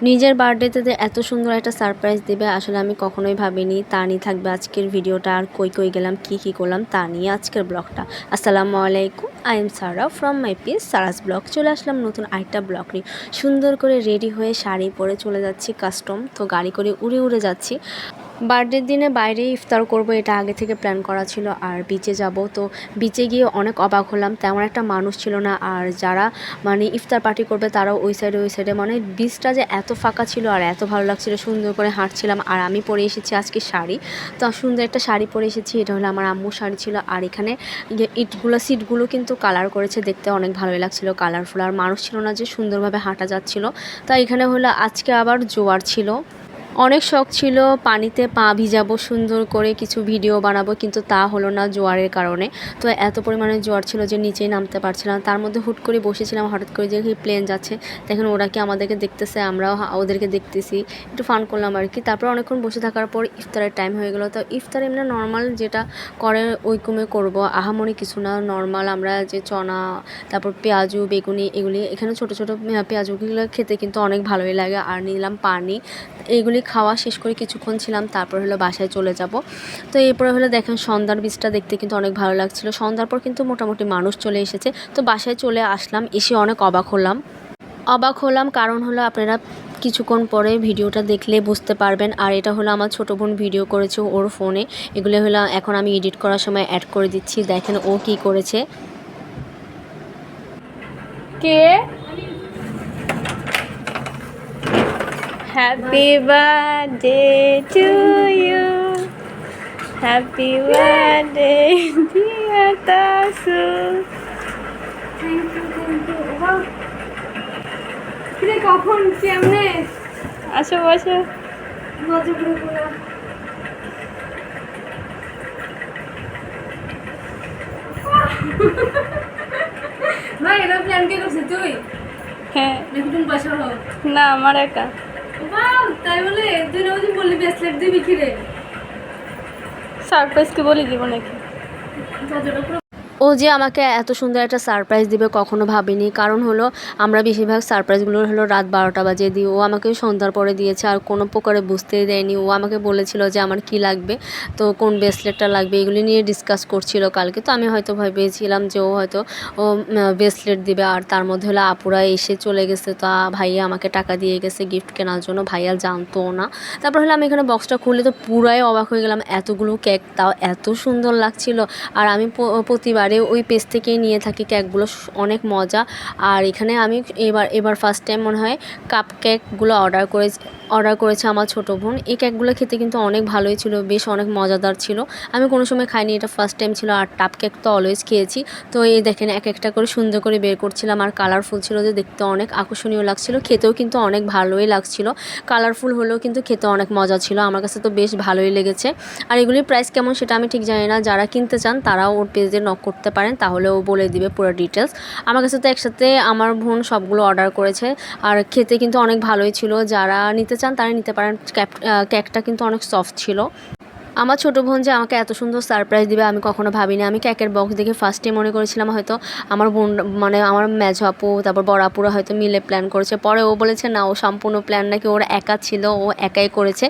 নিজের বার্থডেতে যে এত সুন্দর একটা সারপ্রাইজ দেবে আসলে আমি কখনোই ভাবিনি। তা নিয়ে থাকবে আজকের ভিডিওটা। আর কই গেলাম, কি করলাম তা নিয়ে আজকের ব্লগটা। আসসালামু আলাইকুম, I am Sara from my page Sara's blog. চলে আসলাম নতুন আরেকটা ব্লগ নিয়ে। সুন্দর করে রেডি হয়ে শাড়ি পরে চলে যাচ্ছি কাস্টম। তো গাড়ি করে উড়ে যাচ্ছি। বার্থডের দিনে বাইরে ইফতার করব, এটা আগে থেকে প্ল্যান করা ছিল। আর বিচে যাব, তো বিচে গিয়ে অনেক অবাক হলাম, তেমন একটা মানুষ ছিল না। আর যারা মানে ইফতার পার্টি করবে তারাও ওই সাইডে মানে বিচটা যে এত ফাঁকা ছিল আর এত ভালো লাগছিল, সুন্দর করে হাঁটছিলাম। আর আমি পরে এসেছি আজকে শাড়ি, তো সুন্দর একটা শাড়ি পরে এসেছি। এটা হলো আমার আম্মুর শাড়ি ছিল। আর এখানে সিটগুলো কিন্তু কালার করেছে, দেখতে অনেক ভালোই লাগছিল, কালারফুল। আর মানুষ ছিল না, যে সুন্দরভাবে হাঁটা যাচ্ছিল। তো এখানে হলো আজকে আবার জোয়ার ছিল। অনেক শখ ছিল পানিতে পা ভিজাবো, সুন্দর করে কিছু ভিডিও বানাবো, কিন্তু তা হলো না জোয়ারের কারণে। তো এত পরিমাণে জোয়ার ছিল যে নিচেই নামতে পারছিলাম। তার মধ্যে হুট করে বসেছিলাম, হঠাৎ করে দেখি প্লেন যাচ্ছে। দেখেন ওরা কি আমাদেরকে দেখতেছে, আমরাও ওদেরকে দেখতেছি, একটু ফান করলাম আর কি। তারপর অনেকক্ষণ বসে থাকার পর ইফতারের টাইম হয়ে গেলো। তো ইফতার এমনি নর্মাল যেটা করে ওইরকমে করবো, আহামরি কিছু না, নর্মাল আমরা যে চনা, তারপর পেঁয়াজু, বেগুনি, এগুলি এখানে ছোটো ছোটো পেঁয়াজুগুলো খেতে কিন্তু অনেক ভালোই লাগে। আর নিলাম পানি, এইগুলি খাওয়া শেষ করে কিছুক্ষণ ছিলাম, তারপর হলো বাসায় চলে যাব। তো এরপরে হলো দেখেন সন্ধ্যার বীজটা দেখতে কিন্তু অনেক ভালো লাগছিল। সন্ধ্যার পর কিন্তু মোটামুটি মানুষ চলে এসেছে। তো বাসায় চলে আসলাম, এসে অনেক অবাক হলাম কারণ হলো আপনারা কিছুক্ষণ পরে ভিডিওটা দেখলে বুঝতে পারবেন। আর এটা হলো আমার ছোটো বোন ভিডিও করেছে ওর ফোনে। এগুলো হলো এখন আমি এডিট করার সময় অ্যাড করে দিচ্ছি। দেখেন ও কি করেছে। কে Happy birthday to you. Happy birthday dear Tasu. Thank you. Wow. কিরে কখন কেমনে? আসো মজা করে বলা। ভাই এটা প্ল্যান কে করছিস তুই? হ্যাঁ নাকি তুমি বাসা হও? না, আমার একা। বাহ, তাই বলে তুই না ওই বললি ব্রেসলেট দিবি কিরে? সারপ্রাইজ কি বলে দিব নাকি? ও যে আমাকে এত সুন্দর একটা সারপ্রাইজ দিবে কখনো ভাবিনি। কারণ হলো আমরা বেশিরভাগ সারপ্রাইজগুলো হলো রাত 12টা বাজে দিই। ও আমাকে সন্ধ্যার পরে দিয়েছে, আর কোনো প্রকারে বুঝতেই দেয়নি। ও আমাকে বলেছিল যে আমার কি লাগবে, তো কোন ব্রেসলেটটা লাগবে, এগুলি নিয়ে ডিসকাস করছিল কালকে। তো আমি হয়তো ভেবেছিলাম যে ও হয়তো ব্রেসলেট দিবে। আর তার মধ্যে হলো আপুরা এসে চলে গেছে। তো ভাইয়া আমাকে টাকা দিয়ে গেছে গিফট কেনার জন্য, ভাইয়া জানতো না। তারপর হলো আমি এখানে বক্সটা খুলে তো পুরাই অবাক হয়ে গেলাম, এতগুলো কেক, তাও এত সুন্দর লাগছিল। আর আমি প্রতিবারে ওই পেজ থেকেই নিয়ে থাকি কেকগুলো, অনেক মজা। আর এখানে আমি এবার ফার্স্ট টাইম মনে হয় কাপ কেকগুলো অর্ডার করেছে আমার ছোটো বোন। এই কেকগুলো খেতে কিন্তু অনেক ভালোই ছিল, বেশ অনেক মজাদার ছিল। আমি কোনো সময় খাইনি, এটা ফার্স্ট টাইম ছিল। আর টাপ কেক তো অলওয়েজ খেয়েছি। তো এই দেখেন এক একটা করে সুন্দর করে বের করছিলাম। আর কালারফুল ছিল, যে দেখতে অনেক আকর্ষণীয় লাগছিল, খেতেও কিন্তু অনেক ভালোই লাগছিল। কালারফুল হলেও কিন্তু খেতে অনেক মজা ছিল, আমার কাছে তো বেশ ভালোই লেগেছে। আর এগুলির প্রাইস কেমন সেটা আমি ঠিক জানি না, যারা কিনতে চান তারাও ওর পেজে নক করতে পারেন, তাহলে ও বলে দিবে পুরো ডিটেলস। আমার কাছে তো একসাথে আমার বোন সবগুলো অর্ডার করেছে। আর খেতে কিন্তু অনেক ভালোই ছিল, যারা নিতে চান তারা নিতে পারেন। কেকটা কিন্তু অনেক সফট ছিল। আমার ছোটো বোন যে আমাকে এত সুন্দর সারপ্রাইজ দিবে আমি কখনো ভাবিনি। আমি কেকের বক্স দেখে ফার্স্টে মনে করেছিলাম হয়তো আমার বোন, মানে আমার মেঝো আপু, তারপর বড় আপুরা হয়তো মিলে প্ল্যান করেছে। পরে ও বলেছে না, ও সম্পূর্ণ প্ল্যান নাকি ওর একা ছিল, ও একাই করেছে।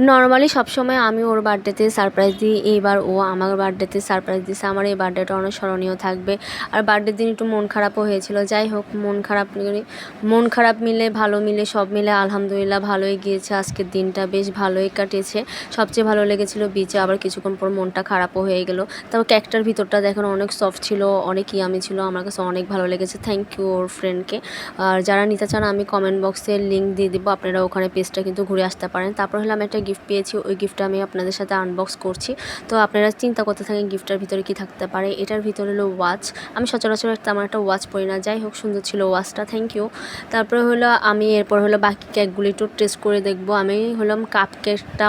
নর্মালি সবসময় আমি ওর বার্থডেতে সারপ্রাইজ দিই, এইবার ও আমার বার্থডেতে সারপ্রাইজ দিয়েছে। আমার এই বার্থডেটা অনেক স্মরণীয় থাকবে। আর বার্থডের দিন একটু মন খারাপও হয়েছিল। যাই হোক, মন খারাপ মিলে ভালো মিলে সব মিলে আলহামদুলিল্লাহ ভালোই গিয়েছে। আজকের দিনটা বেশ ভালোই কাটিয়েছে। সবচেয়ে ভালো লেগেছিল বিচে, আবার কিছুক্ষণ পর মনটা খারাপও হয়ে গেল। তারপর কেকটার ভিতরটা দেখেন অনেক সফট ছিল, অনেক ইয়ামি ছিল, আমার কাছে অনেক ভালো লেগেছে। থ্যাংক ইউ ওর ফ্রেন্ডকে। আর যারা নিতে চান আমি কমেন্ট বক্সে লিঙ্ক দিয়ে দিব, আপনারা ওখানে পেজটা কিন্তু ঘুরে আসতে পারেন। তারপর হলো আমি একটা গিফট পেয়েছি, ওই গিফটটা আমি আপনাদের সাথে আনবক্স করছি। তো আপনারা চিন্তা করতে থাকেন গিফটটার ভিতরে কি থাকতে পারে। এটার ভিতরে হলো ওয়াচ। আমি সচরাচর তেমন একটা ওয়াচ পরি না, যাই হোক সুন্দর ছিল ওয়াচটা, থ্যাংক ইউ। তারপরে হলো আমি এরপর হলো বাকি কেকগুলি একটু টেস্ট করে দেখবো। আমি হলাম কাপ কেকটা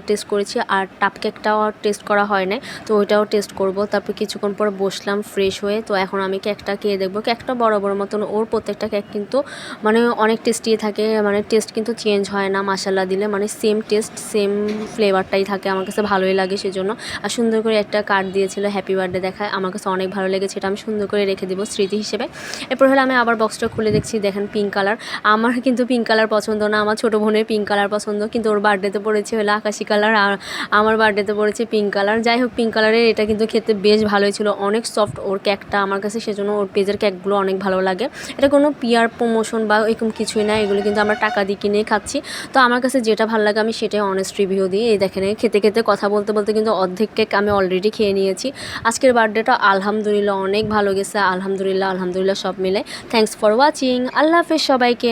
টেস্ট করেছি, আর টাপ কেকটাও টেস্ট করা হয় না, তো ওইটাও টেস্ট করব। তারপর কিছুক্ষণ পর বসলাম ফ্রেশ হয়ে। তো এখন আমি কেকটা খেয়ে দেখবো। কেকটা বড় মতন, ওর প্রত্যেকটা কেক কিন্তু মানে অনেক টেস্টি থাকে, মানে টেস্ট কিন্তু চেঞ্জ হয় না মাসাল্লা দিলে, মানে সেম টেস্ট সেম ফ্লেভারটাই থাকে, আমার কাছে ভালোই লাগে সেজন্য। আর সুন্দর করে একটা কার্ড দিয়েছিল হ্যাপি বার্থডে দেখায়, আমার কাছে অনেক ভালো লেগেছে, এটা আমি সুন্দর করে রেখে দিব স্মৃতি হিসেবে। এরপর হলে আমি আবার বক্সটা খুলে দেখছি, দেখেন পিঙ্ক কালার। আমার কিন্তু পিঙ্ক কালার পছন্দ না, আমার ছোটো বোনের পিঙ্ক কালার পছন্দ, কিন্তু ওর বার্থডেতে পড়েছে হলো আকাশি কালার আর আমার বার্থডেতে পড়েছে পিঙ্ক কালার। যাই হোক, পিঙ্ক কালারের এটা কিন্তু খেতে বেশ ভালোই ছিল, অনেক সফট ওর কেকটা আমার কাছে, সেজন্য ওর পেজের কেকগুলো অনেক ভালো লাগে। এটা কোনো পিয়ার প্রমোশন বা এরকম কিছুই না, এগুলো কিন্তু আমরা টাকা দিয়ে কিনে খাচ্ছি। তো আমার কাছে যেটা ভালো লাগে আমি সেটাই অনেস্ট রিভিউ দিই। এই দেখেন, খেতে খেতে কথা বলতে বলতে কিন্তু অর্ধেক কেক আমি অলরেডি খেয়ে নিয়েছি। আজকের বার্থডেটা আলহামদুলিল্লাহ অনেক ভালো গেছে, আলহামদুলিল্লাহ আলহামদুলিল্লাহ সব মিলে। থ্যাঙ্কস ফর ওয়াচিং, আল্লাহ হাফেজ সবাইকে।